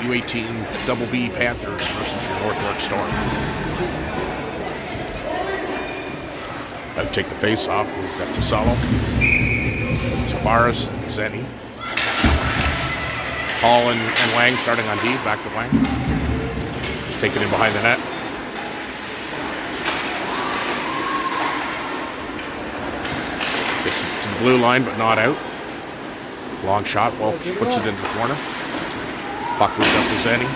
U18BB Panthers versus your North York Storm. I'd take the face off. We've got Tasalo, Tavares, Zenny, Hall and Wang starting on D, back to Wang. Just take it in behind the net. Gets to the blue line, but not out. Long shot. Walsh puts it into the corner. Puck moves up to Zenny.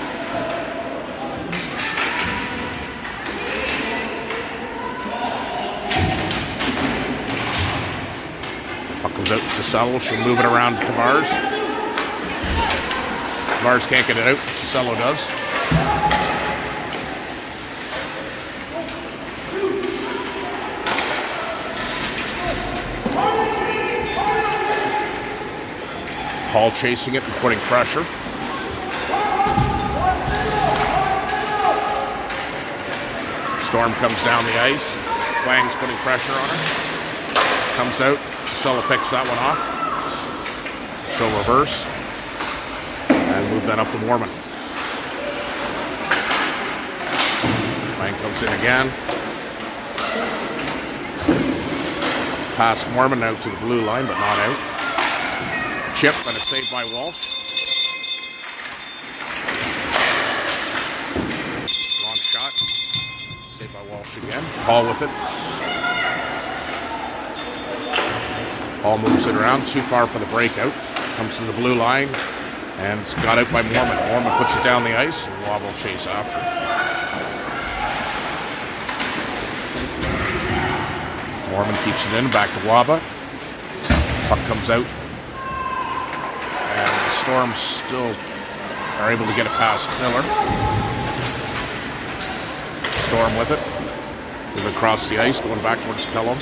Puck comes out to Cello. She'll move it around to Tavares. Tavares can't get it out. Cello does. Hall chasing it and putting pressure. Storm comes down the ice. Wang's putting pressure on her. Comes out. Sulla picks that one off. She'll reverse. And move that up to Moerman. Wang comes in again. Pass Moerman out to the blue line, but not out. Chip, but it's saved by Walsh. Long shot. Saved by Walsh again. Hall with it. Hall moves it around. Too far for the breakout. Comes to the blue line. And it's got out by Moerman. Moerman puts it down the ice. And Wab will chase after. Moerman keeps it in. Back to Waba. Puck comes out. Storm still are able to get it past Miller. Storm with it. Move across the ice, going back towards Kello.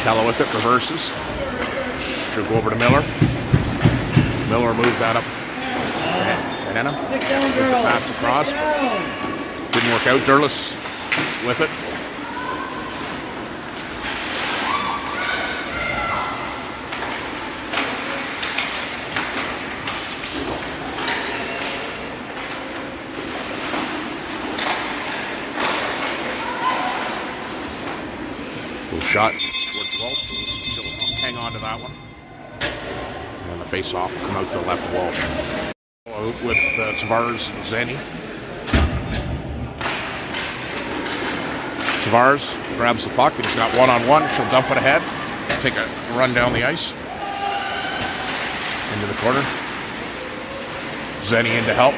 Kello with it, reverses. She'll go over to Miller. Miller moved that up. Banana. Pass across. Didn't work out. Durless with it. Shot towards Walsh. She'll hang on to that one. And the face-off will come out to the left of Walsh. Out with Tavares and Zenny. Tavares grabs the puck and he's got one-on-one. She'll dump it ahead. Take a run down the ice. Into the corner. Zenny in to help.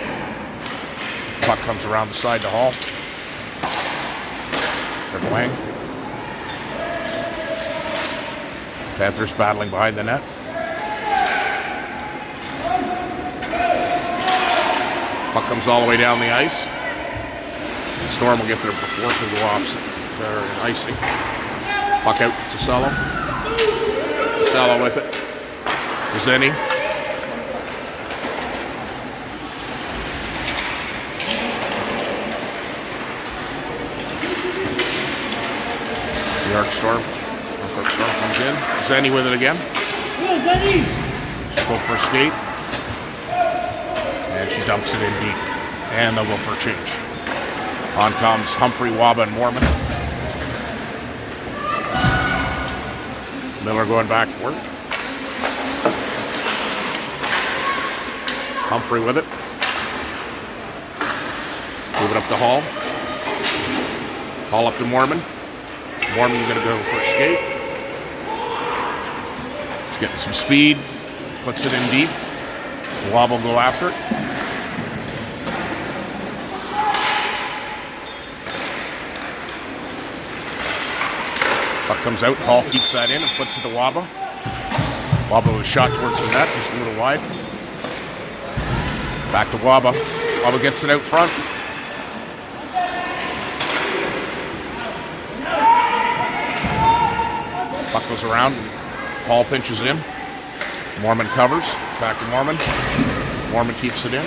Puck comes around the side to Hall. They're Wang. Panthers battling behind the net. Puck comes all the way down the ice. The Storm will get there before it can go off. They're icing. Puck out to Cello. Cello with it. Zenny. New York Storm. Storm comes in. Zenny with it again. She'll go for a skate. And she dumps it in deep. And they'll go for a change. On comes Humphrey, Waba, and Moerman. Miller going back for it. Humphrey with it. Move it up to Hall. Hall up to Moerman. Moerman going to go for a skate. Getting some speed, puts it in deep. Wab will go after it. Puck comes out, Hall keeps that in and puts it to Waba. Waba was shot towards the net, just a little wide. Back to Waba. Waba gets it out front. Puck goes around. Hall pinches in. Moerman covers. Back to Moerman. Moerman keeps it in.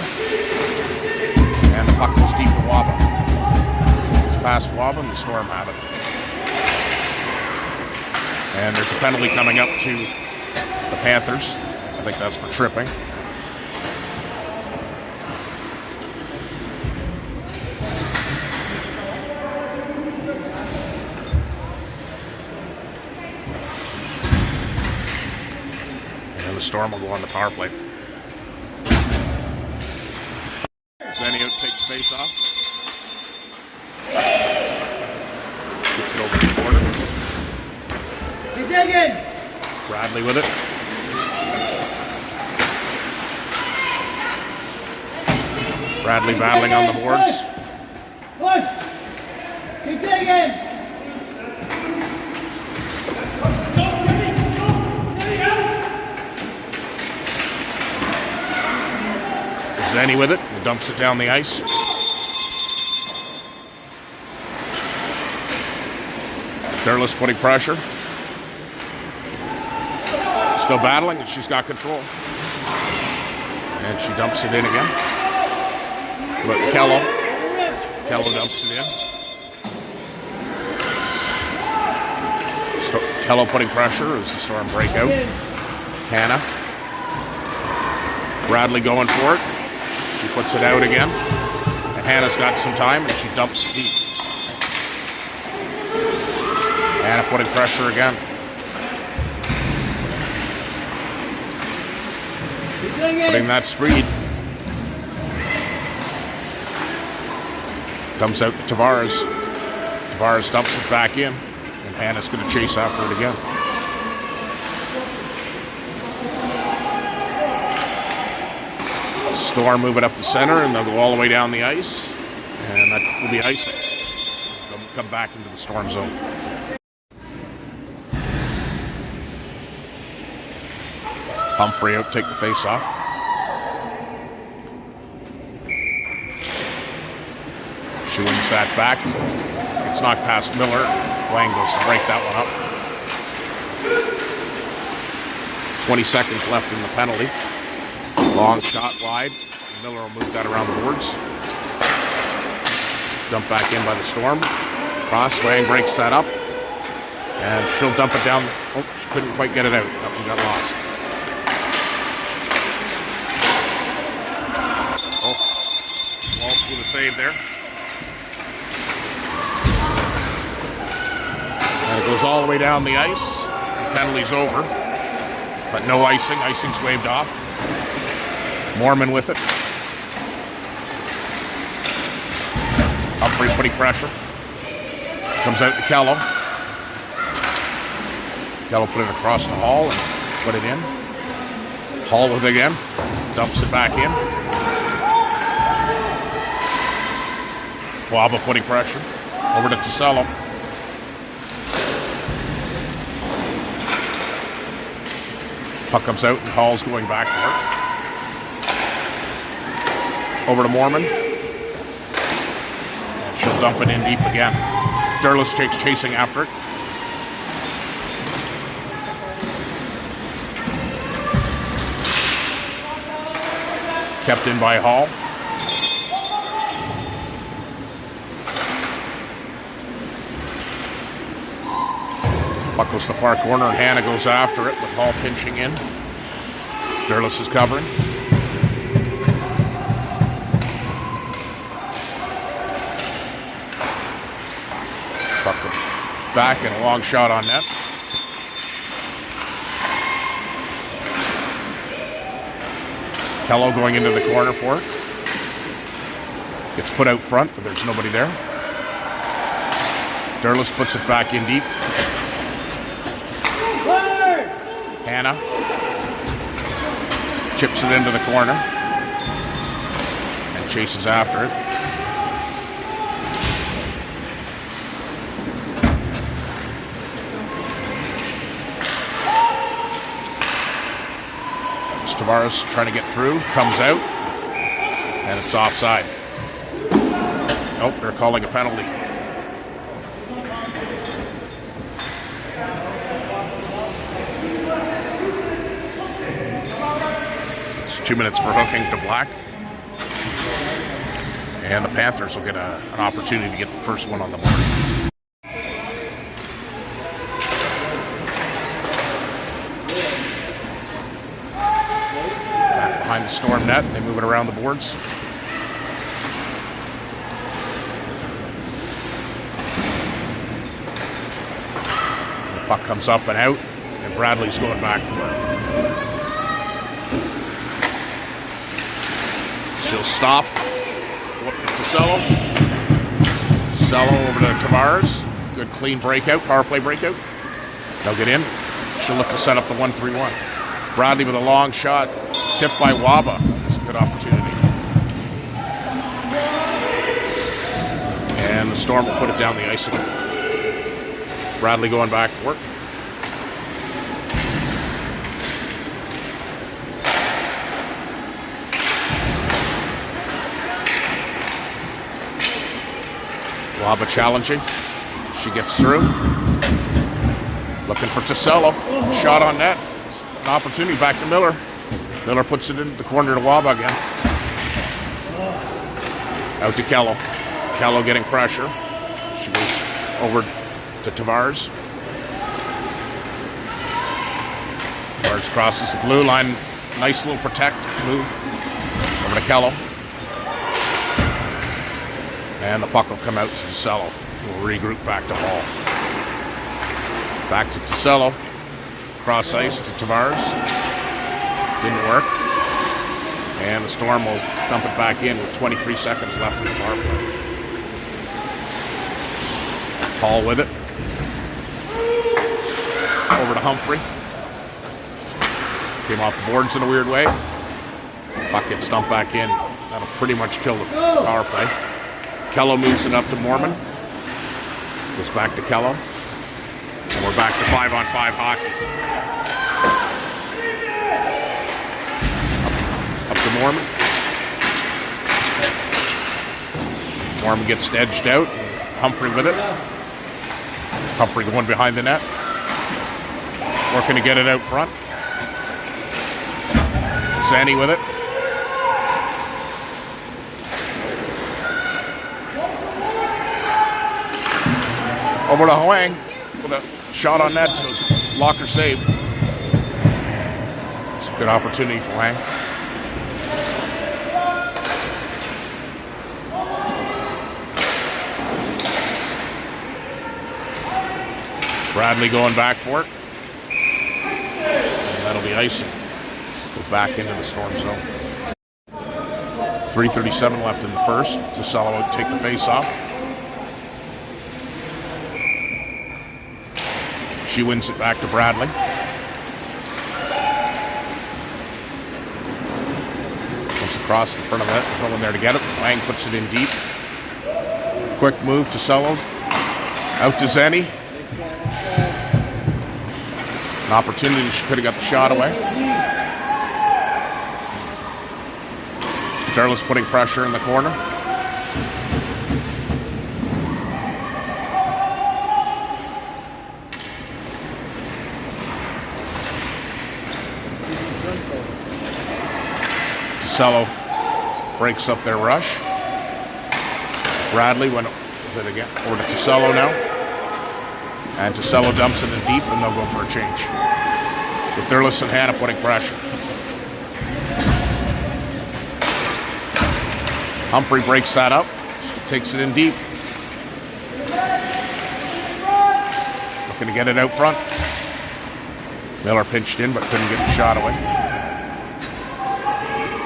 And the puck goes deep to Waba. It's past Waba and the Storm have it. And there's a penalty coming up to the Panthers. I think that's for tripping. And the Storm will go on the power play. Zenny out to take the face off. Gets it over the corner. You're digging! Bradley with it. Bradley battling on the boards. Push! Keep digging! Zenny with it. He dumps it down the ice. Derlis putting pressure. Still battling, and she's got control. And she dumps it in again. But Kello dumps it in. Kello putting pressure as the Storm break out. Hannah. Bradley going for it. She puts it out again. And Hannah's got some time, and she dumps it deep. Hannah putting pressure again. Putting that speed. Comes out to Tavares. Tavares dumps it back in. And Hannah's going to chase after it again. Storm move it up the center, and they'll go all the way down the ice. And that will be icing. They'll come back into the Storm zone. Humphrey out, take the face off. She wins that back. It's knocked past Miller. Wang goes to break that one up. 20 seconds left in the penalty. Long shot wide. Miller will move that around the boards. Dumped back in by the Storm. Cross, Wang breaks that up. And she'll dump it down. Oh, she couldn't quite get it out. That one got lost. Oh, Walsh with a save there. And it goes all the way down the ice. The penalty's over. But no icing. Icing's waved off. Moerman with it. Humphrey putting pressure. Comes out to Kello. Kello put it across to Hall and put it in. Hall with it again. Dumps it back in. Waba putting pressure. Over to Tasello. Puck comes out and Hall's going back for it. Over to Moerman. And she'll dump it in deep again. Derlis chasing after it. Kept in by Hall. Puck goes to the far corner and Hannah goes after it with Hall pinching in. Derlis is covering. Puck goes back and a long shot on net. Kello going into the corner for it. Gets put out front, but there's nobody there. Derlis puts it back in deep. Hannah chips it into the corner and chases after it. Tavares trying to get through, comes out, and it's offside. Nope, they're calling a penalty. It's 2 minutes for hooking to black. And the Panthers will get an opportunity to get the first one on the board. behind the Storm net, and they move it around the boards. The puck comes up and out, and Bradley's going back for it. She'll stop. To Cello. Cello over to Tavares. Good clean breakout, power play breakout. They'll get in. She'll look to set up the 1-3-1. Bradley with a long shot, tipped by Waba. It's a good opportunity. And the Storm will put it down the ice again. Bradley going back for it. Waba challenging. She gets through. Looking for Tisello. Shot on net. An opportunity back to Miller. Miller puts it in the corner to Waba again. Out to Kello. Kello getting pressure. She goes over to Tavares. Tavares crosses the blue line. Nice little protect move. Over to Kello. And the puck will come out to Tisello. We'll regroup back to Hall. Back to Tisello. Cross ice to Tavares. Didn't work. And the Storm will dump it back in with 23 seconds left in the power play. Hall with it. Over to Humphrey. Came off the boards in a weird way. Puck gets dumped back in. That'll pretty much kill the power play. Kello moves it up to Moerman. Goes back to Kello. And we're back to 5-on-5 hockey. Up to Moerman. Moerman gets edged out. Humphrey with it. Humphrey going behind the net. Working to get it out front. Zanny with it. Over to Huang with a shot on net to Locker save. It's a good opportunity for Huang. Bradley going back for it. And that'll be icing. Go back into the Storm zone. 3:37 left in the first. Tisello will take the face off. She wins it back to Bradley. Comes across the front of it. There's no one there to get it. Wang puts it in deep. Quick move to Tisello. Out to Zenny. An opportunity. She could have got the shot away. Darla's putting pressure in the corner. Tisello breaks up their rush. Bradley went with it again. Over to Tisello now. And Tisello dumps it in deep, and they'll go for a change. With Derlis and Hannah putting pressure. Humphrey breaks that up. Takes it in deep. Looking to get it out front. Miller pinched in, but couldn't get the shot away.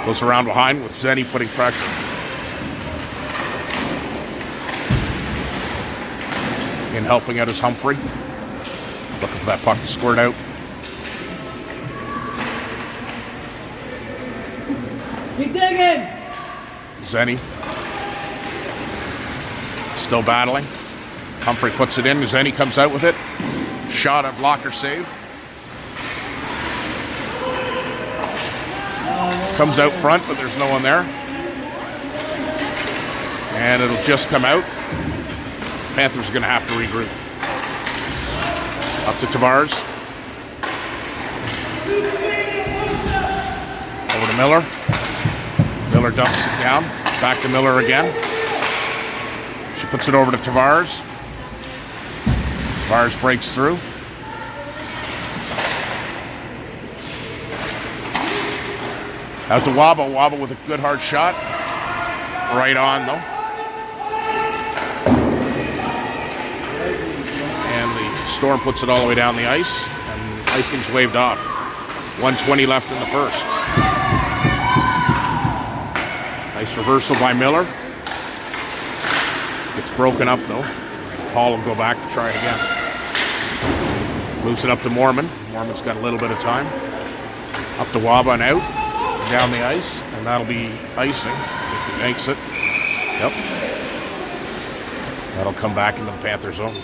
Goes around behind with Zenny putting pressure. In helping out is Humphrey. Looking for that puck to squirt out. Keep digging! Zenny. Still battling. Humphrey puts it in. Zenny comes out with it. Shot at blocker save. Comes out front, but there's no one there. And it'll just come out. Panthers are going to have to regroup. Up to Tavares. Over to Miller. Miller dumps it down. Back to Miller again. She puts it over to Tavares. Tavares breaks through. Out to Waba. Waba with a good hard shot. Right on, though. And the Storm puts it all the way down the ice. And icing's waved off. 1:20 left in the first. Nice reversal by Miller. It's broken up, though. Hall will go back to try it again. Moves it up to Moerman. Moorman's got a little bit of time. Up to Waba and out. Down the ice. And that'll be icing if he makes it. Yep. That'll come back into the Panther zone.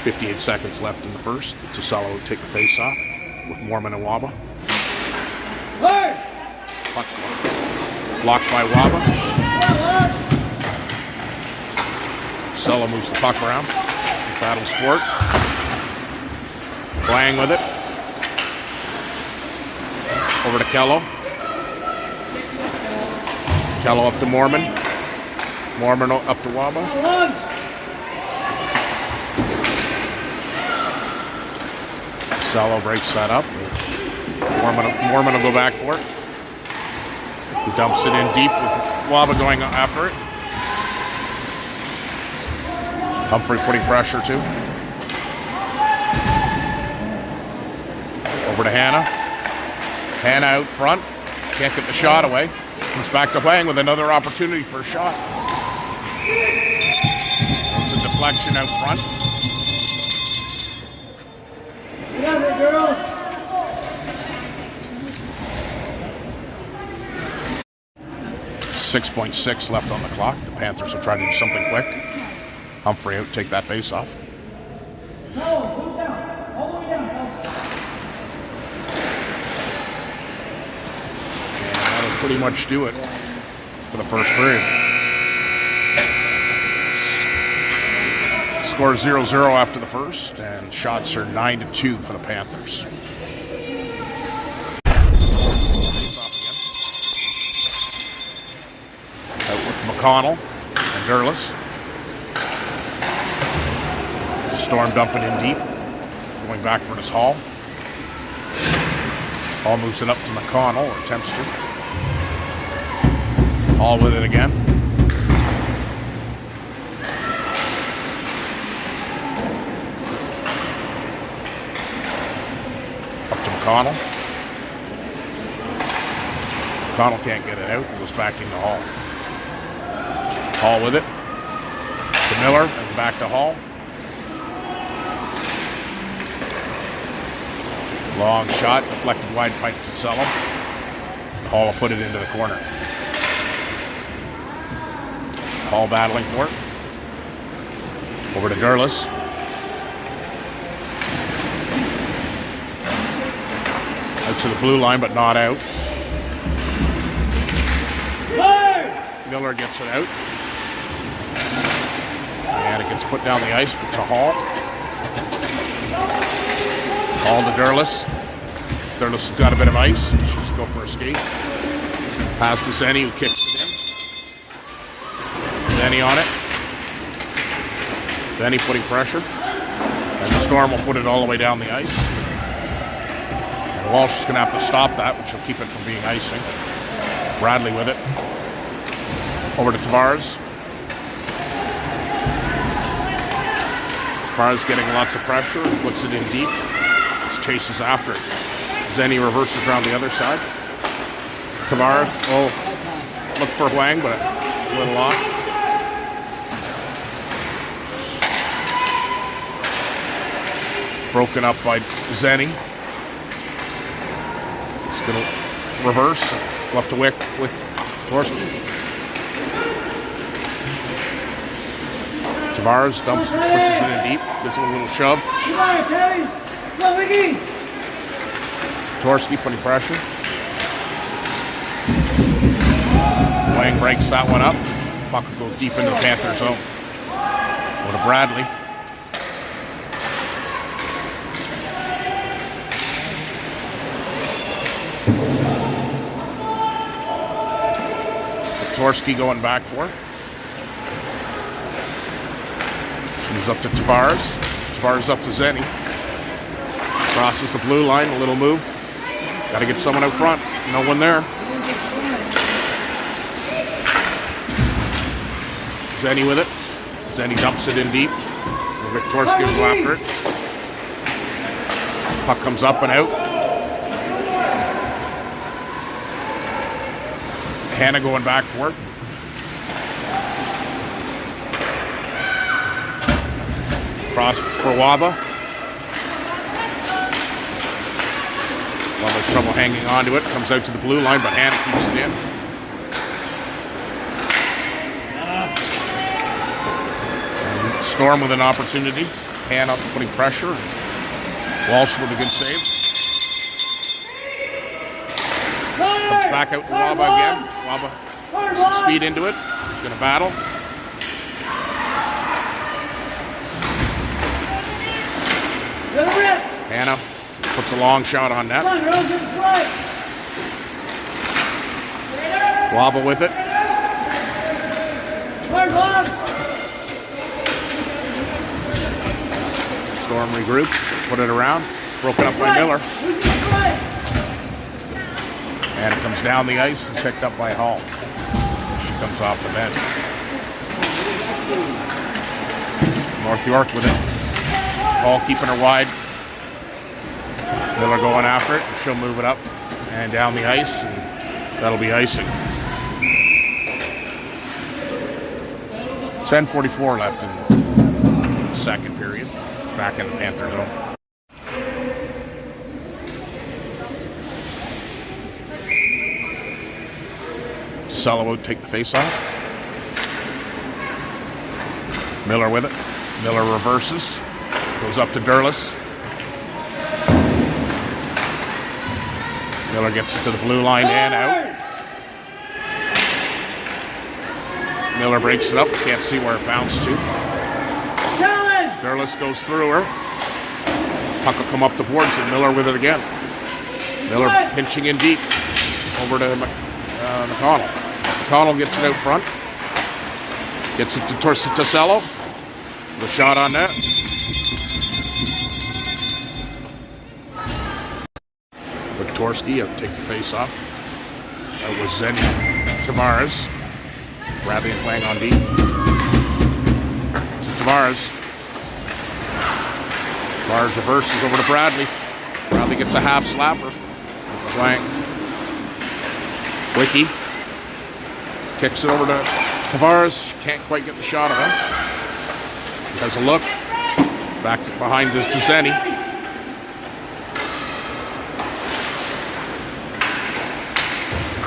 58 seconds left in the first. Tossello will take the face off with Moerman and Waba. Puck's blocked by Waba. Tossello moves the puck around. He battles for it. Playing with it. Over to Kello. Kello up to Moerman. Moerman up to Waba. Tossello breaks that up. Moerman will go back for it. He dumps it in deep with Waba going after it. Humphrey putting pressure too. Over to Hannah. Hannah out front. Can't get the shot away. Comes back to playing with another opportunity for a shot. It's a deflection out front. Get up, girls. 6.6 left on the clock. The Panthers will try to do something quick. Humphrey out, take that face off. No, move down. All the way down. And that'll pretty much do it for the first period. Score 0-0 after the first, and shots are 9-2 for the Panthers. Out with McConnell and Durless. Storm dumping in deep. Going back for his Hall. Hall moves it up to McConnell, or attempts to. Hall with it again. Up to McConnell. McConnell can't get it out. It goes back into Hall. Hall with it. To Miller and back to Hall. Long shot, deflected wide pipe to Tossello. Hall will put it into the corner. Hall battling for it. Over to Durless. Out to the blue line, but not out. Miller gets it out. And it gets put down the ice to Hall. Hall to Durless. Durless has got a bit of ice. She's go for a skate. Pass to Zenny, who kicks it in. Zenny on it. Zenny putting pressure. And the Storm will put it all the way down the ice. And Walsh is going to have to stop that, which will keep it from being icing. Bradley with it. Over to Tavares. Tavares getting lots of pressure. Puts it in deep. Chases after it. Zenny reverses around the other side. Tavares will look for Huang, but a little off. Broken up by Zenny. He's going to reverse. Go up to Wick with Torski. Tavares dumps and pushes it in deep. Gives him a little shove. Come on, Teddy. Go, Mickey! Torski putting pressure. Wang breaks that one up. Puck will go deep into the Panther zone. Go to Bradley. Torski going back for it. Moves up to Tavares. Tavares up to Zenny. Crosses the blue line, a little move. Got to get someone out front. No one there. Zenny with it. Zenny dumps it in deep. Viktorski will go after it. Puck comes up and out. Hannah going back for it. Cross for Waba. Waba's trouble hanging on to it. Comes out to the blue line, but Hannah keeps it in. And Storm with an opportunity. Hannah putting pressure. Walsh with a good save. Comes back out to Waba again. Waba some speed into it. He's going to battle. Hannah puts a long shot on net. Waba with it. Storm regroup. Put it around. Broken up by Miller. And it comes down the ice and picked up by Hall. She comes off the bench. North York with it. Hall keeping her wide. Miller going after it. She'll move it up and down the ice, and that'll be icing. 10:44 left in the second period. Back in the Panthers zone. Salo would take the face off. Miller with it. Miller reverses. Goes up to Derlis. Miller gets it to the blue line and out. Miller breaks it up. Can't see where it bounced to. Derlis goes through her. Puck will come up the boards and Miller with it again. Miller pinching in deep. Over to McConnell. McConnell gets it out front. Gets it to Torcello. The shot on net. Viktorski take the face off. That was Zenny Tavares. Bradley playing on deep. To Tavares. Tavares reverses over to Bradley. Bradley gets a half slapper. Blank. Wiki kicks it over to Tavares. Can't quite get the shot on him. Has a look. Back to behind is Zenny.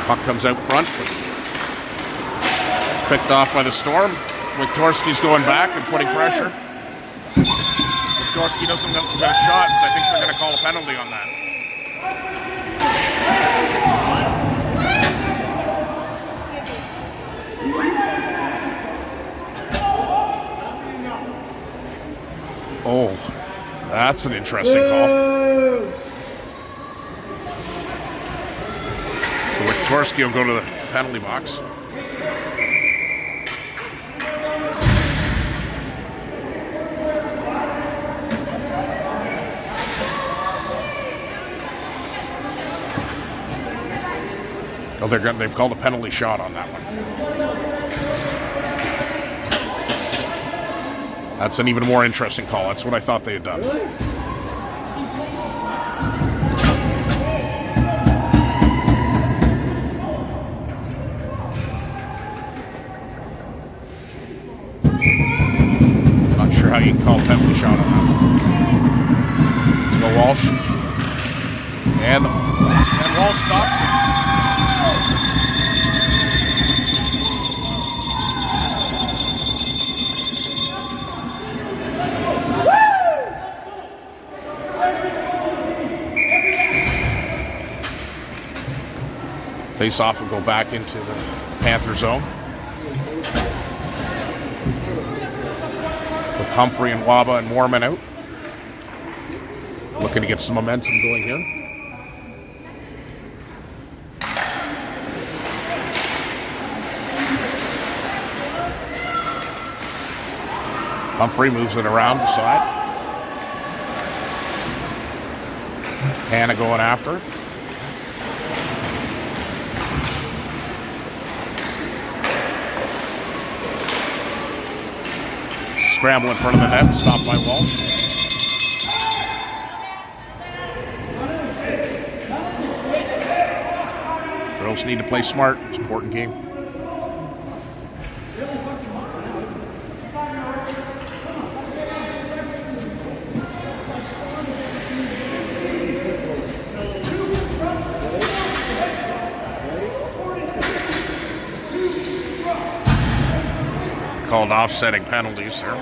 Puck comes out front. It's picked off by the Storm. Viktorski's going back and putting pressure. Viktorski doesn't get a shot, but I think they're going to call a penalty on that. Oh, that's an interesting call. So Viktorski will go to the penalty box. Oh, they've called a penalty shot on that one. That's an even more interesting call. That's what I thought they had done. Really? Not sure how you can call a penalty shot on that. Let's go Walsh. And Walsh stops it. Face-off will go back into the Panther zone. With Humphrey and Waba and Moerman out. Looking to get some momentum going here. Humphrey moves it around the side. Hannah going after it. Scramble in front of the net, stopped by Walsh. Girls need to play smart. It's an important game. Called offsetting penalties there.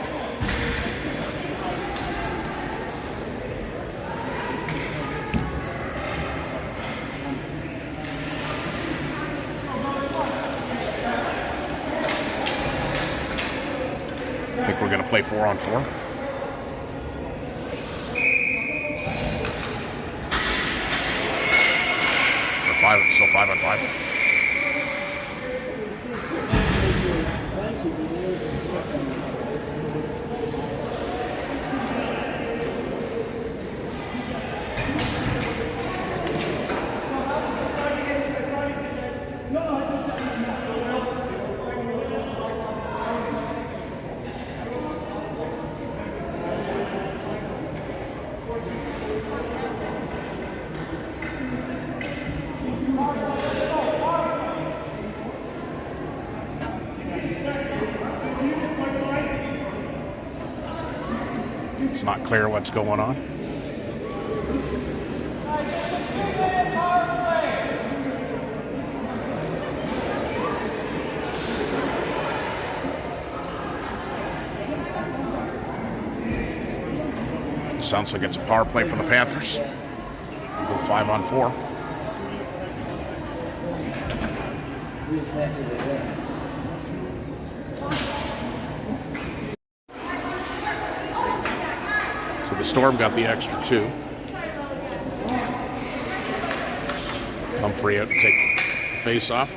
I think we're going to play 4-on-4. It's still 5-on-5. It's not clear what's going on. Sounds like it's a power play from the Panthers. We'll go 5-on-4. So the Storm got the extra 2. Humphrey out to take the face off.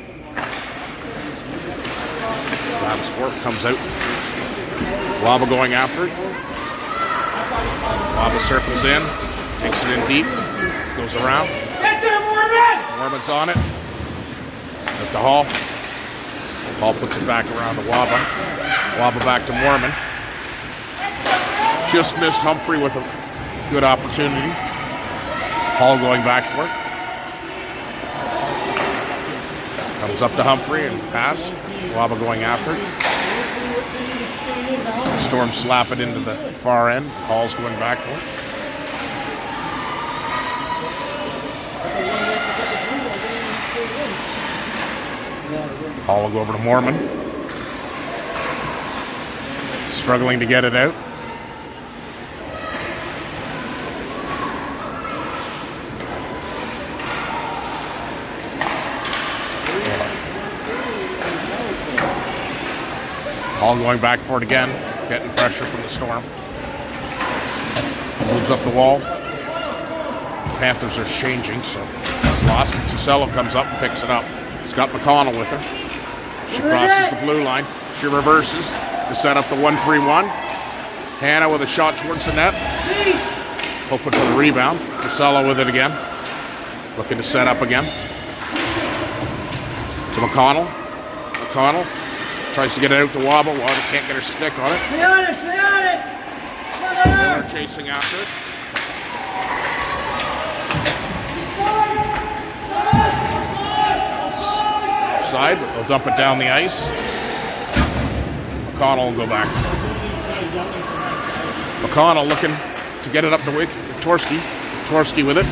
Grabs for it, comes out. Waba going after it. Waba circles in, takes it in deep, goes around. Get there, Moerman! Moerman's on it. At the Hall. Hall puts it back around to Waba. Waba back to Moerman. Just missed Humphrey with a good opportunity. Hall going back for it. Comes up to Humphrey and pass. Waba going after it. Storm slap it into the far end. Hall's going back for it. Hall will go over to Moerman. Struggling to get it out. Hall going back for it again, getting pressure from the Storm. Moves up the wall. Panthers are changing, so lost. Tucello comes up and picks it up. He's got McConnell with her. She crosses the blue line. She reverses to set up the 1-3-1. Hannah with a shot towards the net. Hoping for the rebound. Tucello with it again. Looking to set up again. To McConnell. McConnell tries to get it out to Waba. Waba can't get her stick on it. Stay on it, stay on it! Miller chasing after it. Offside, but they'll dump it down the ice. McConnell will go back. McConnell looking to get it up to Wiktorski. Wiktorski with it.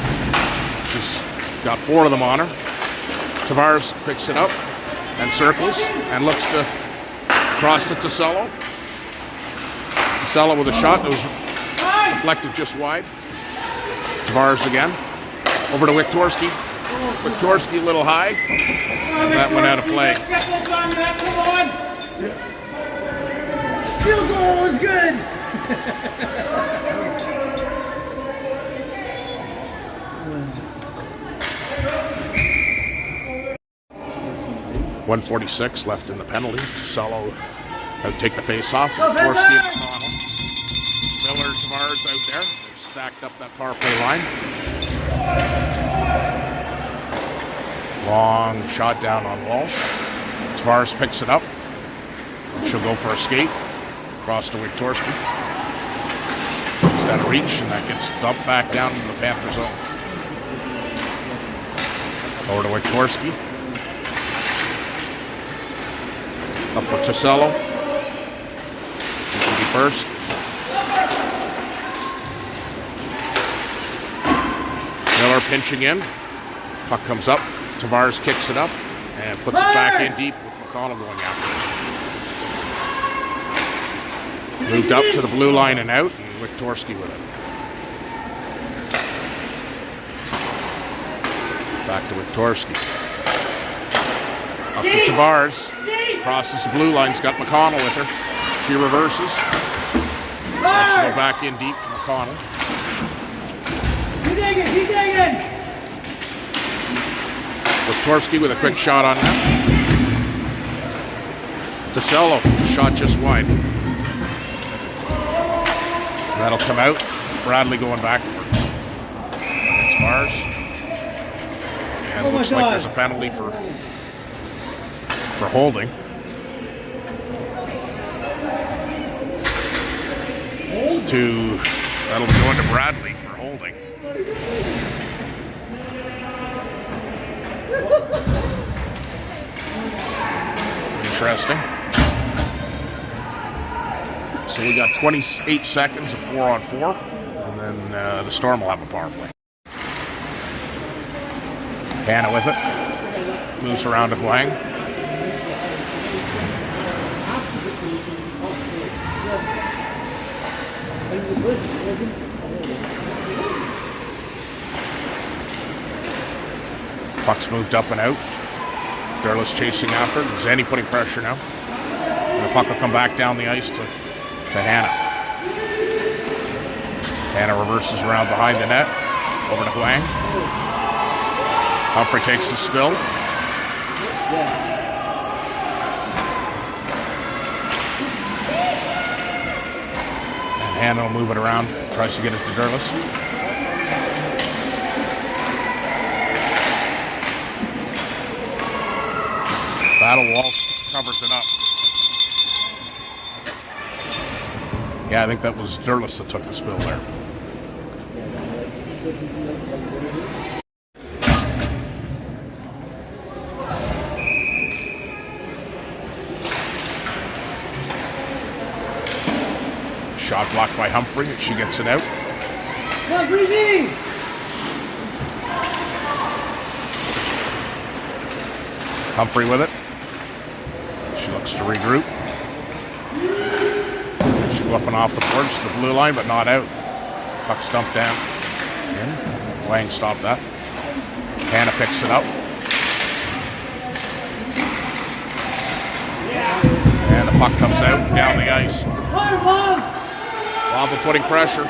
She's got 4 of them on her. Tavares picks it up and circles and looks to cross to Tucello. Tucello with a shot that was deflected just wide. Tavares again. Over to Wiktorski. Wiktorski a little high. And that went out of play. Field goal is good! 1:46 left in the penalty. Tucello take the face off. Wiktorski and McConnell. Miller, Tavares out there. They've stacked up that power play line. Long shot down on Walsh. Tavares picks it up. She'll go for a skate. Across to Wiktorski. Just got a reach, and that gets dumped back down into the Panther zone. Over to Wiktorski. Up for Tosello. He can be first. Miller pinching in. Puck comes up. Tavares kicks it up and puts it back in deep with McConnell going after it. Moved up to the blue line and out, and Wiktorski with it. Back to Wiktorski. Up to Tavares. Crosses the blue line. He's got McConnell with her. She reverses. And she'll go back in deep to McConnell. Keep digging! Wiktorski with a quick shot on that. Tosello, shot just wide. That'll come out. Bradley going back for it. Against Mars. And it looks like there's a penalty for holding. That'll be going to Bradley for holding. Interesting. So we got 28 seconds of 4-on-4, and then the Storm will have a power play. Hannah with it. Moves around to Huang. Puck's moved up and out. Derlis chasing after. Zenny putting pressure now. And the puck will come back down the ice to Hannah. Hannah reverses around behind the net. Over to Huang. Humphrey takes the spill. And Hannah will move it around. Tries to get it to Derlis. Battle Walsh covers it up. Yeah, I think that was Derlis that took the spill there. Shot blocked by Humphrey, and she gets it out. Humphrey with it. She looks to regroup. She'll go up and off the boards to the blue line, but not out. Puck stumped down. In. Wang stopped that. Hannah picks it up. And the puck comes out down the ice. Waba putting pressure.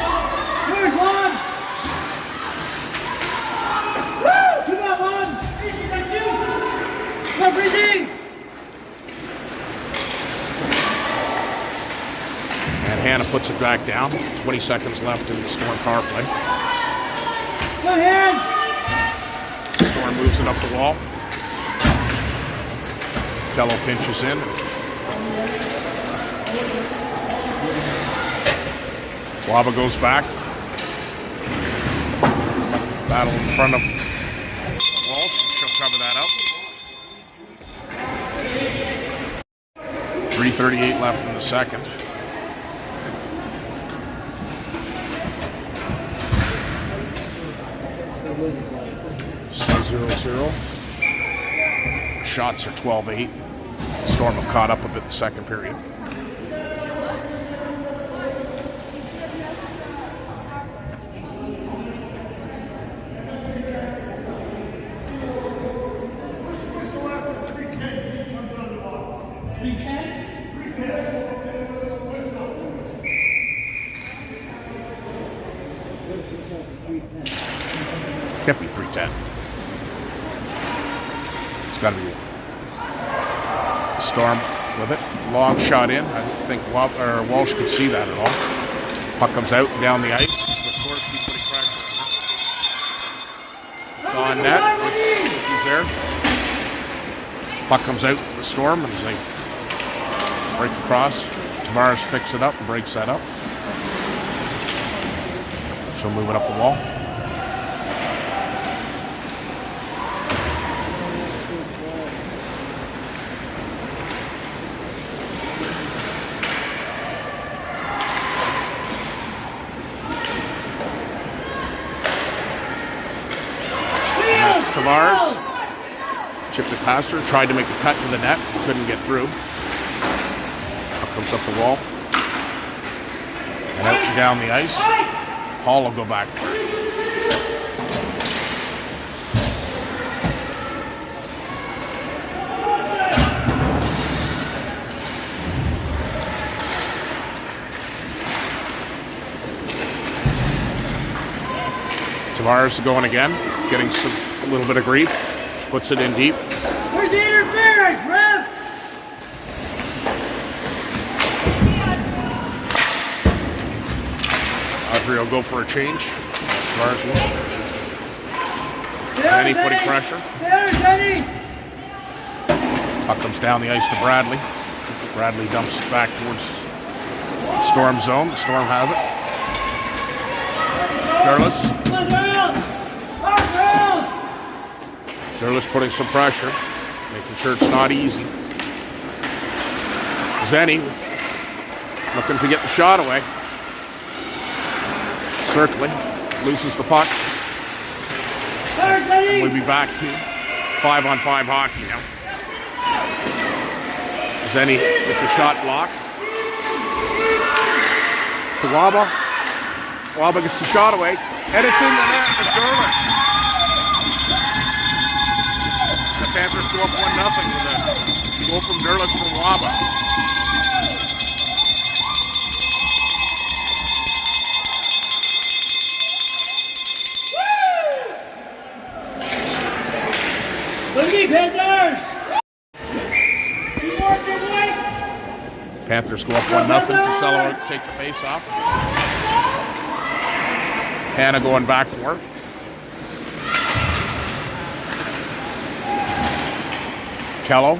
And Hannah puts it back down. 20 seconds left in the Storm power play. Go ahead. Storm moves it up the wall. Tello pinches in. Waba goes back. Battle in front of Walsh. She'll cover that up. 3:38 left in the second. Still 0-0. Shots are 12-8. Storm have caught up a bit in the second period. Can't be 3:10. It's got to be Storm with it. Long shot in. I don't think Walsh could see that at all. Puck comes out and down the ice. Wiktorski putting pressure on her. It's on net. He's there. Puck comes out the Storm and they break across. Tavares picks it up and breaks that up. She'll move it up the wall. Tavares chipped it past her, tried to make a cut to the net, couldn't get through. Up comes up the wall. And out and down the ice. Paul will go back for it. Tavares going again, getting a little bit of grief. She puts it in deep. Where's the interference, ref? Audrey will go for a change. Tavares will. Penny putting pressure. Puck comes down the ice to Bradley. Bradley dumps it back towards Storm zone. The Storm has it. Derlis putting some pressure, making sure it's not easy. Zenny looking to get the shot away. Circling, loses the puck. And we'll be back to 5-on-5 hockey now. Zenny gets a shot blocked. To Waba. Waba gets the shot away, and it's in the net for Derlis. The Panthers go up 1-0 with a goal from Derlis for Waba. Look at me, Panthers! Panthers go up 1-0 to Sello take the face off. Hannah going back for it. Kello.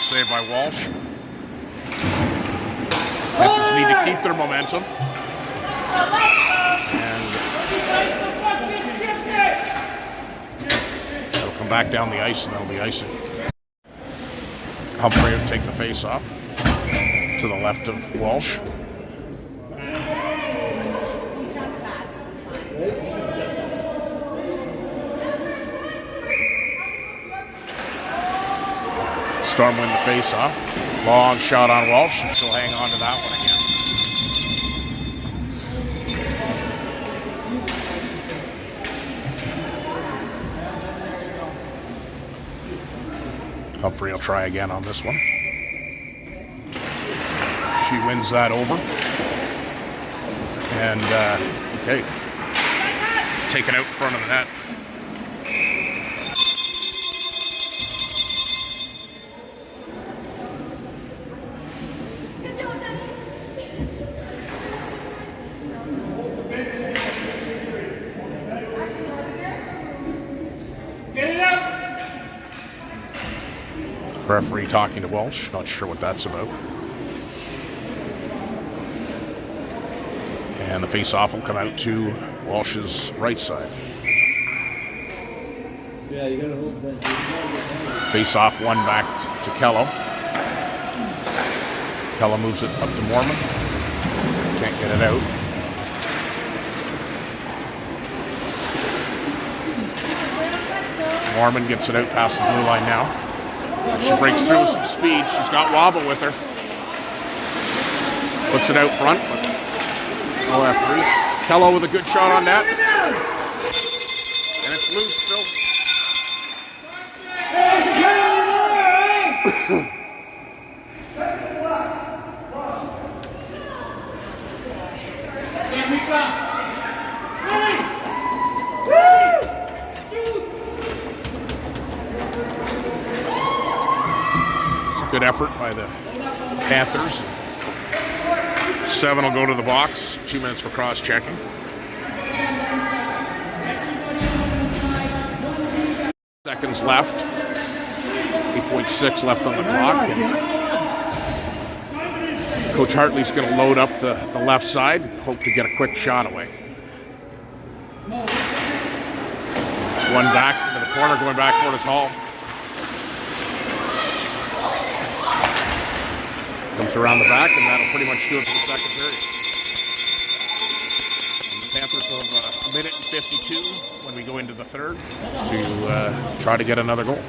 Saved by Walsh. Panthers need to keep their momentum. And they'll come back down the ice and they'll be icing. Humphrey will take the face off to the left of Walsh. Storm win the face off. Long shot on Walsh. She'll hang on to that one again. Humphrey will try again on this one. She wins that over. And, okay. Taken out in front of the net. Referee talking to Walsh, not sure what that's about. And the face-off will come out to Walsh's right side. Yeah, you gotta hold that. Face-off one back to Kello. Kello moves it up to Moerman. Can't get it out. Moerman gets it out past the blue line now. She breaks through with some speed. She's got Waba with her. Puts it out front, but no F3. Kello with a good shot on net. And it's loose still. Good effort by the Panthers. 7 will go to the box. 2 minutes for cross-checking. Seconds left. 8.6 left on the clock. And Coach Hartley's going to load up the left side. Hope to get a quick shot away. There's one back into the corner, going back for his Hall. Comes around the back, and that'll pretty much do it for the second period. And the Panthers will have a minute and 52 when we go into the third to try to get another goal.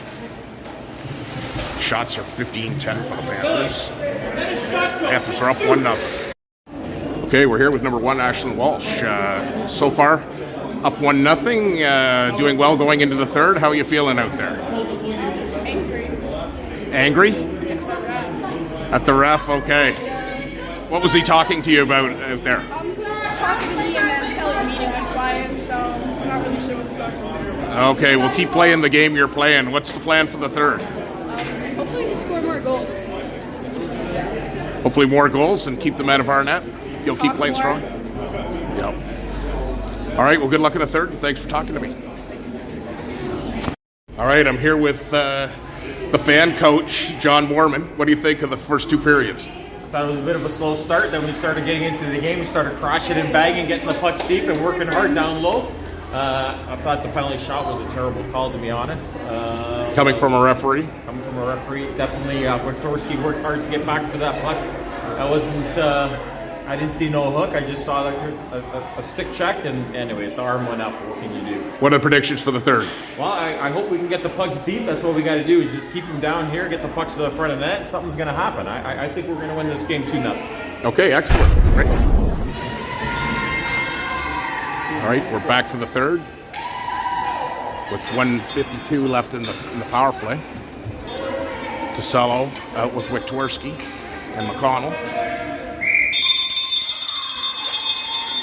Shots are 15-10 for the Panthers. Panthers are up 1-0. Okay, we're here with number 1, Ashlyn Walsh. So far, up 1-0, doing well going into the third. How are you feeling out there? Angry. Angry? At the ref, okay. What was he talking to you about out there? Talking to me and then telling me to be quiet, so I'm not really sure what's going on. Okay, we'll keep playing the game you're playing. What's the plan for the third? Hopefully we score more goals. Hopefully more goals and keep them out of our net. You'll keep playing strong? Yep. All right, well, good luck in the third. Thanks for talking to me. All right, I'm here with the fan coach, John Moerman. What do you think of the first 2 periods? I thought it was a bit of a slow start. Then we started getting into the game. We started crashing and bagging, getting the pucks deep and working hard down low. I thought the penalty shot was a terrible call, to be honest. Coming from a referee? Coming from a referee, definitely. Wojtorski worked hard to get back to that puck. I wasn't. I didn't see no hook. I just saw a stick check, and anyways, the arm went up. What can you do? What are the predictions for the third? Well, I hope we can get the pucks deep. That's what we got to do, is just keep them down here, get the pucks to the front of the net, and something's going to happen. I think we're going to win this game 2-0. Okay, excellent. Great. All right, we're back for the third with 1:52 left in the power play. Tosello out with Wojtorski and McConnell.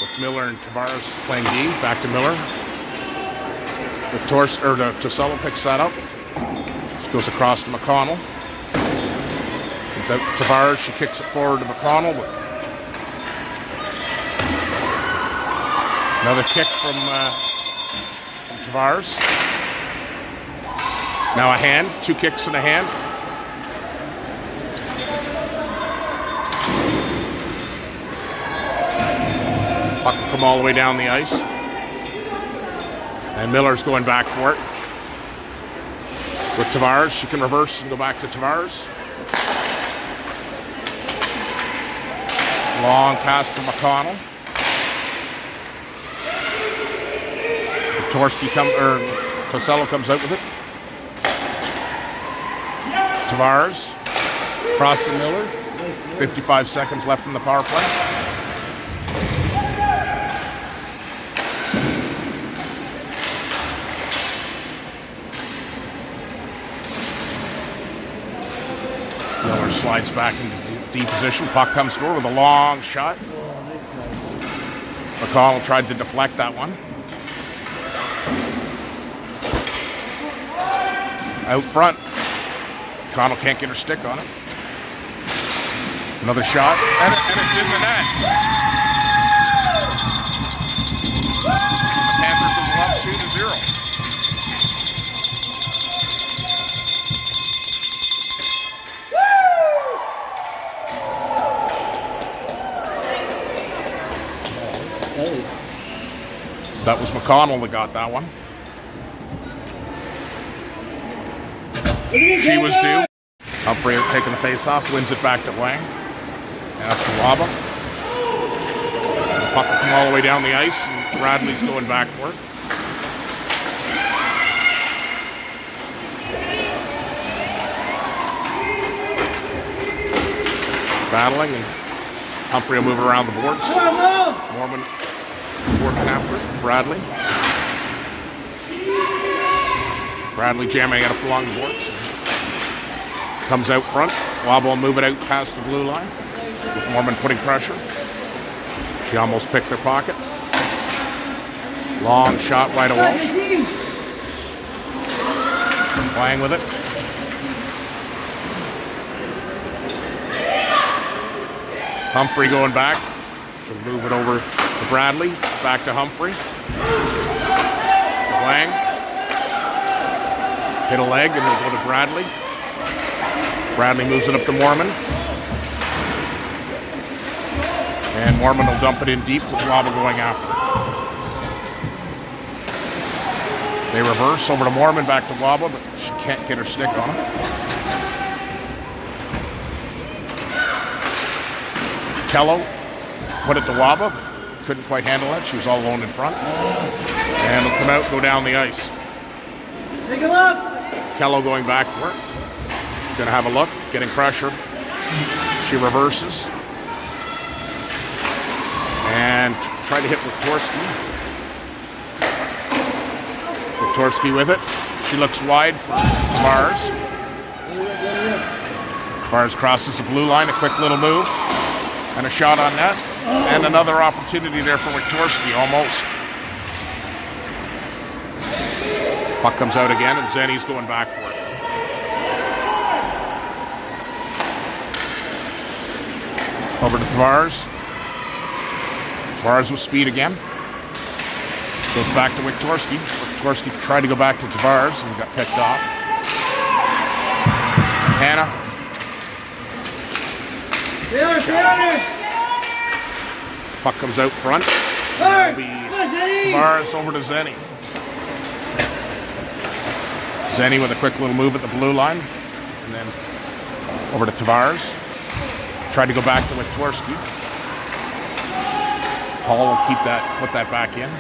With Miller and Tavares playing D, back to Miller. Tosello picks that up. Just goes across to McConnell. Comes out to Tavares, she kicks it forward to McConnell. Another kick from Tavares. Now a hand, 2 kicks and a hand. Puck will come all the way down the ice. And Miller's going back for it. With Tavares, she can reverse and go back to Tavares. Long pass from McConnell. Tosello comes out with it. Tavares, across to Miller. 55 seconds left in the power play. Miller slides back into D position. Puck comes through with a long shot. McConnell tried to deflect that one. Out front. McConnell can't get her stick on it. Another shot, and it's in the net. The Panthers have won 2-0. So that was McConnell that got that one. She was due. Humphrey taking the face off, wins it back to Wang. And up to Waba. The puck will come all the way down the ice, and Bradley's going back for it. Battling, and Humphrey will move around the boards. Moerman working after it. Bradley jamming it up along the boards. Comes out front. Waba will move it out past the blue line. With Moerman putting pressure. She almost picked her pocket. Long shot right to Walsh. Playing with it. Humphrey going back. She'll move it over to Bradley. Back to Humphrey. Wang. Hit a leg and it'll go to Bradley. Bradley moves it up to Moerman. And Moerman will dump it in deep with Waba going after it. They reverse over to Moerman, back to Waba, but she can't get her stick on him. Kello put it to Waba, but couldn't quite handle it. She was all alone in front. And it'll come out, go down the ice. Take a look. Kello going back for it. Gonna have a look, getting pressure. She reverses. And try to hit Wiktorski. Wiktorski with it. She looks wide for Tavares. Tavares crosses the blue line, a quick little move. And a shot on net. And another opportunity there for Wiktorski, almost. Puck comes out again, and Zenny's going back for it. Over to Tavares. Tavares with speed again. Goes back to Wiktorski. Wiktorski tried to go back to Tavares and got picked off. Hannah. Puck comes out front. It'll be Tavares over to Zenny. Zenny with a quick little move at the blue line. And then over to Tavares. Tried to go back to Wiktorski. Paul will put that back in.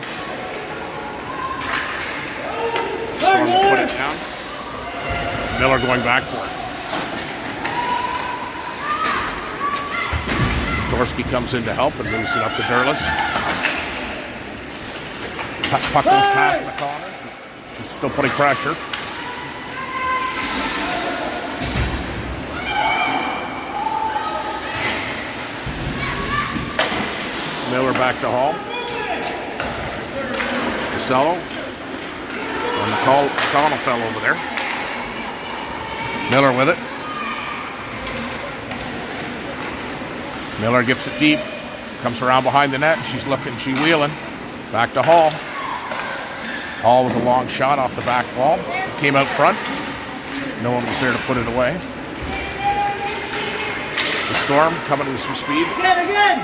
Storm will put it down. Miller going back for it. Wiktorski comes in to help and moves it up to Derlis. Puck goes past the corner. She's still putting pressure. Miller back to Hall. Casello. And McConnell fell over there. Miller with it. Miller gets it deep. Comes around behind the net. She's wheeling. Back to Hall. Hall with a long shot off the back wall. Came out front. No one was there to put it away. The Storm coming with some speed. Again.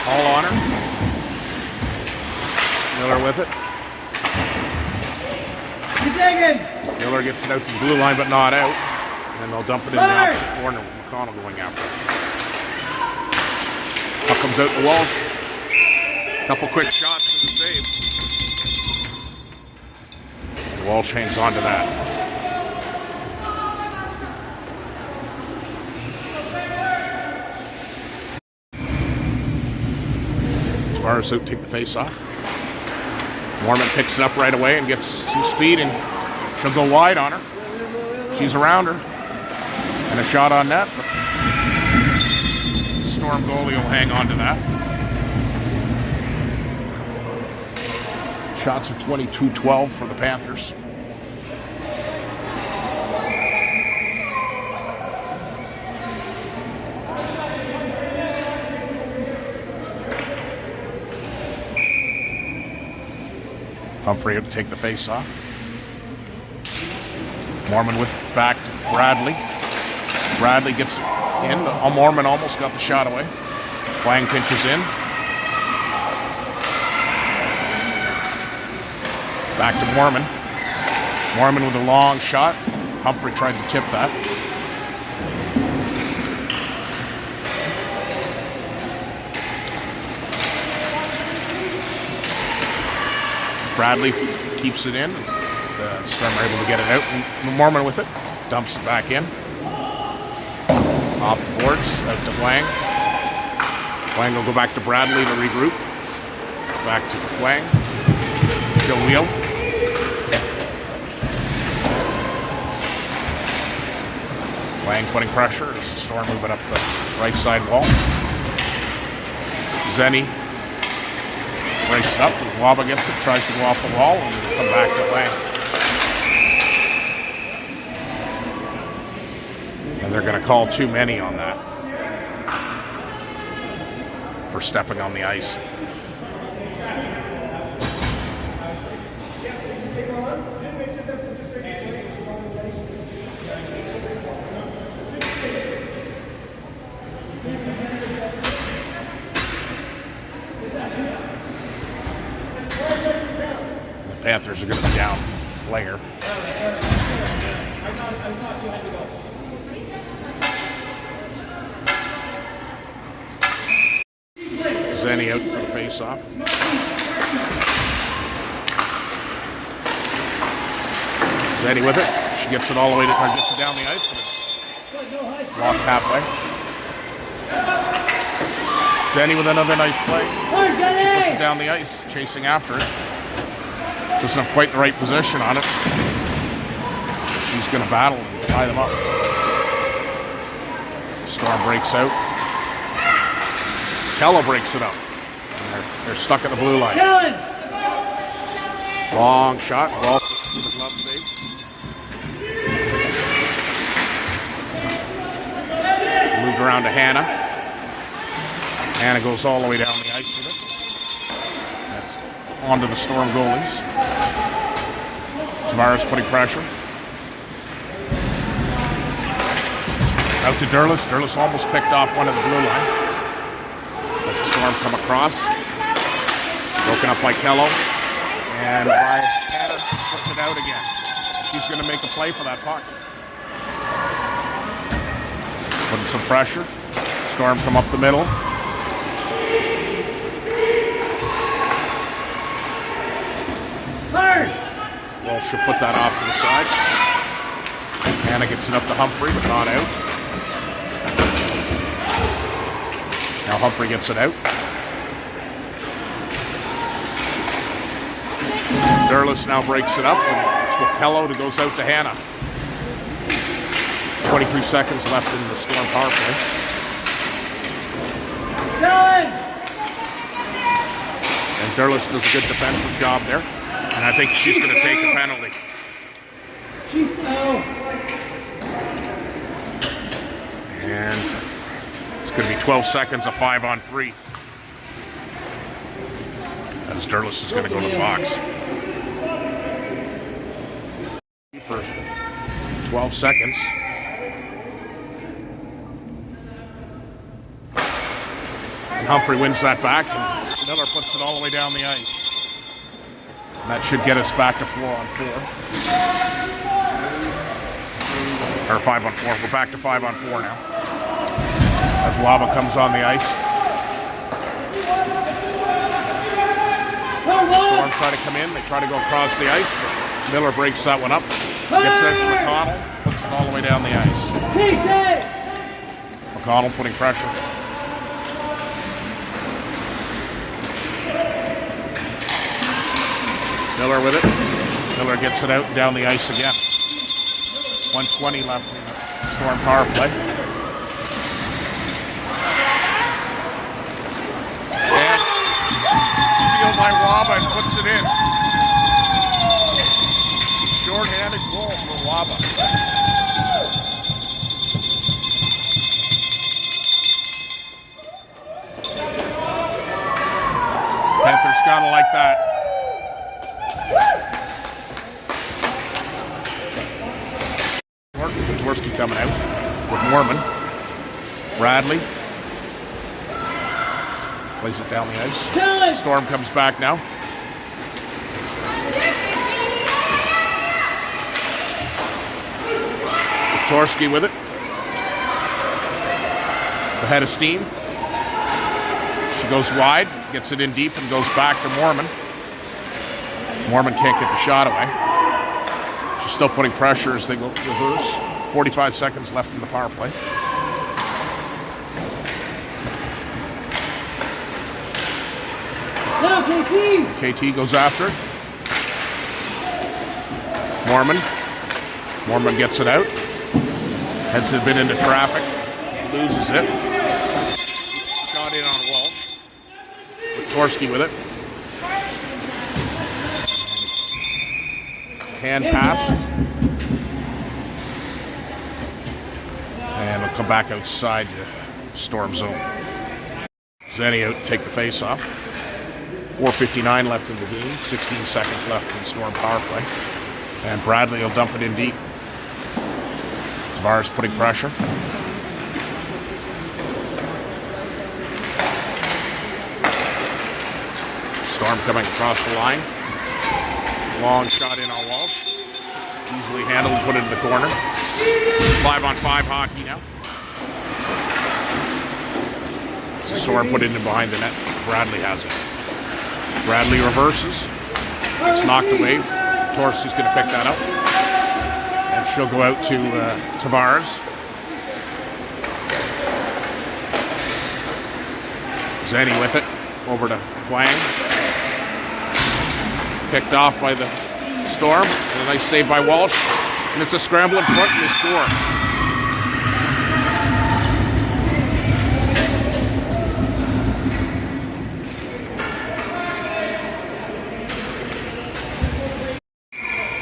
All on her. Miller with it. Miller gets it out to the blue line, but not out. And they'll dump it in the opposite corner with McConnell going after it. Puck comes out to Walsh. Couple quick shots and a save. Walsh hangs on to that. Tavares out, take the face off. Moerman picks it up right away and gets some speed, and she'll go wide on her. She's around her. And a shot on net. The Storm goalie will hang on to that. Shots are 22-12 for the Panthers. Humphrey to take the face off. Moerman with back to Bradley. Bradley gets in. Moerman almost got the shot away. Wang pinches in. Back to Moerman. Moerman with a long shot. Humphrey tried to tip that. Bradley keeps it in. The Storm are able to get it out. And Moerman with it. Dumps it back in. Off the boards. Out to Wang. Wang will go back to Bradley to regroup. Back to Wang. She'll wheel. Wang putting pressure as the Storm moving up the right side wall. Zenny races it up. Waba gets it, tries to go off the wall, and come back to Wang. And they're going to call too many on that. for stepping on the ice. The Panthers are going to be down player. Zenny out for the face-off. Zenny with it. She gets it all the way to, gets it down the ice. Walk halfway. Zenny with another nice play. She puts it down the ice, chasing after it. Doesn't have quite the right position on it. She's going to battle and tie them up. Storm breaks out. Kello breaks it up. They're stuck at the blue line. Long shot. Walsh with the glove save. Moved around to Hannah. Hannah goes all the way down the ice with it. That's onto the Storm goalies. Tavares putting pressure. Out to Derlis. Derlis almost picked off one of the blue line. As the Storm come across. Broken up by Kello. And by Hannah puts it out again. She's going to make a play for that puck. Putting some pressure. Storm come up the middle. Walsh should put that off to the side. Hannah gets it up to Humphrey, but not out. Now Humphrey gets it out. Derlis now breaks it up, and it's with Kello that goes out to Hannah. 23 seconds left in the Storm power play. And Derlis does a good defensive job there. And I think she's going to take a penalty. And it's going to be 12 seconds of 5-on-3. As Derlis is going to go to the box. For 12 seconds. And Humphrey wins that back, and Miller puts it all the way down the ice. And that should get us back to 4-on-4. Or 5-on-4. We're back to 5-on-4 now. As Waba comes on the ice. Storm try to come in. They try to go across the ice, but Miller breaks that one up. Gets it to McConnell. Puts it all the way down the ice. McConnell putting pressure. Miller with it. Miller gets it out and down the ice again. 1:20 left in the Storm power play. And steal by Waba and puts it in. Short-handed goal for Waba. Panthers gotta like that. Jaworski coming out with Moerman. Bradley plays it down the ice. Storm comes back now. Jaworski with it. The head of steam. She goes wide, gets it in deep, and goes back to Moerman. Moerman can't get the shot away. She's still putting pressure as they go reverse. 45 seconds left in the power play. Now, KT! KT goes after it. Moerman. Moerman gets it out. Heads a bit into traffic. Loses it. Shot in on Walsh. Jaworski with it. Hand pass. And we'll come back outside the Storm zone. Zenny out to take the face off. 4:59 left in the game. 16 seconds left in the Storm power play. And Bradley will dump it in deep. Tavares putting pressure. Storm coming across the line. Long shot in on Walsh. Easily handled and put it in the corner. 5-on-5 hockey now. Storm put it in behind the net. Bradley has it. Bradley reverses. It's knocked away. Torsty's going to pick that up. And she'll go out to Tavares. Zenny with it. Over to Wang. Picked off by the Storm. And a nice save by Walsh. And it's a scramble in front and they score.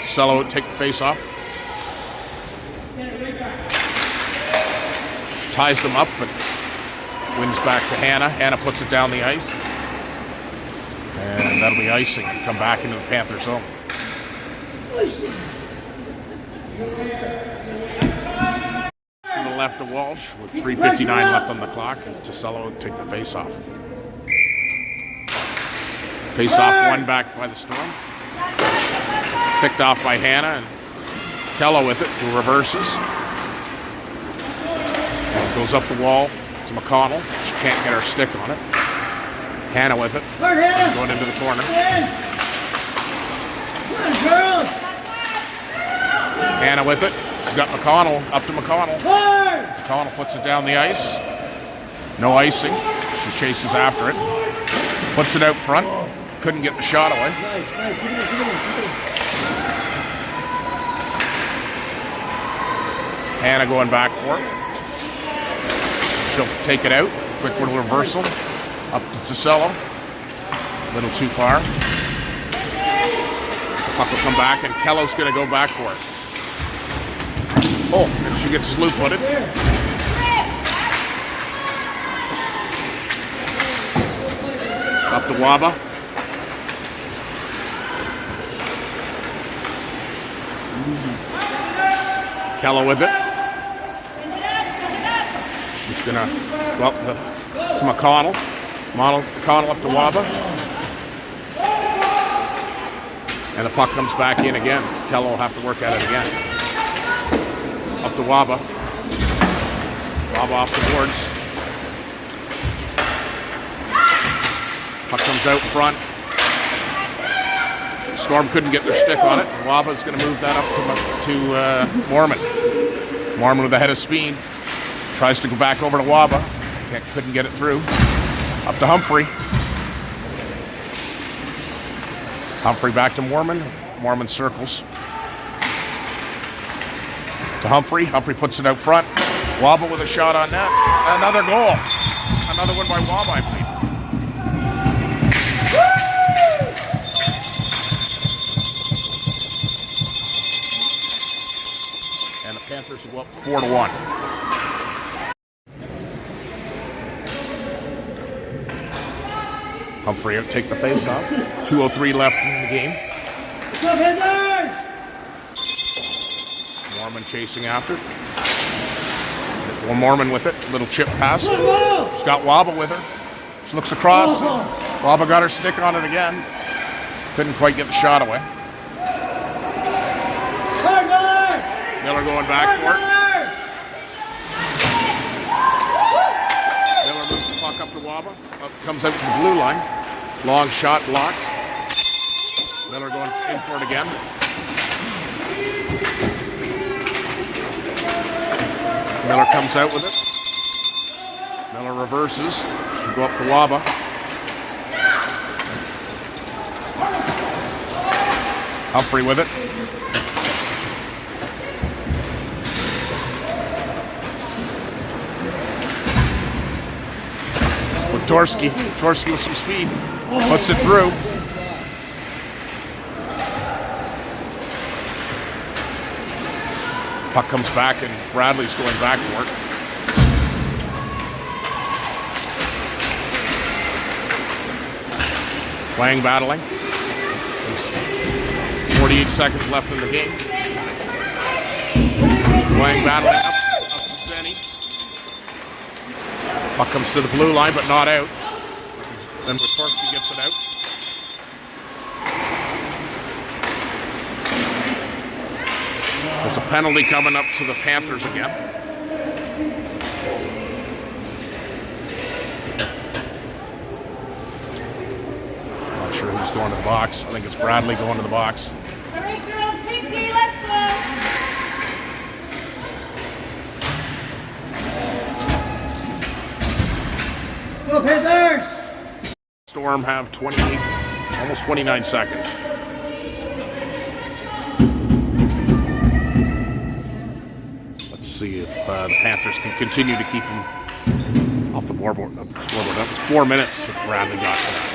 Cello take the face off. Ties them up, but wins back to Hannah. Hannah puts it down the ice. And that'll be icing. Come back into the Panther zone. To the left of Walsh with 3:59 left on the clock. And Tasello take the face off. Face off one back by the Storm. Picked off by Hannah, and Kello with it, who reverses. And goes up the wall to McConnell. She can't get her stick on it. Hannah with it, going into the corner. Hannah with it. She's got McConnell, up to McConnell. McConnell puts it down the ice. No icing. She chases after it. Puts it out front. Couldn't get the shot away. Hannah going back for it. She'll take it out. Quick little reversal. Up to Tasello. A little too far. The puck will come back, and Kello's going to go back for it. Oh, and she gets slew-footed. Up to Waba. Kello with it. She's going to go up to McConnell. McConnell up to Waba. And the puck comes back in again. Kello will have to work at it again. Up to Waba. Waba off the boards. Puck comes out front. Storm couldn't get their stick on it. Waba's going to move that up to Moerman. Moerman with a head of speed. Tries to go back over to Waba. Couldn't get it through. Up to Humphrey. Humphrey back to Moerman. Moerman circles. To Humphrey. Humphrey puts it out front. Waba with a shot on net. Another goal. Another one by Waba, I believe. And the Panthers will go up 4-1. Humphrey take the face off. 2:03 left in the game. Moerman chasing after. Moerman with it. Little chip pass. She's got Waba with her. She looks across. Waba got her stick on it again. Couldn't quite get the shot away. Miller going back for it. Miller moves the puck up to Waba. Comes out to the blue line. Long shot blocked. Miller going in for it again. Miller comes out with it. Miller reverses. She'll go up to Waba. Humphrey with it. With Torski. Torski with some speed. Puts it through. Puck comes back and Bradley's going back for it. Wang battling. 48 seconds left in the game. Wang battling up to Zenny. Puck comes to the blue line, but not out. Then Wittorski gets it out. There's a penalty coming up to the Panthers again. Not sure who's going to the box. I think it's Bradley going to the box. All right, girls, big D, let's go. Go Panthers! Storm have 28, almost 29 seconds. Let's see if the Panthers can continue to keep them off the scoreboard. That was 4 minutes that Bradley got for that.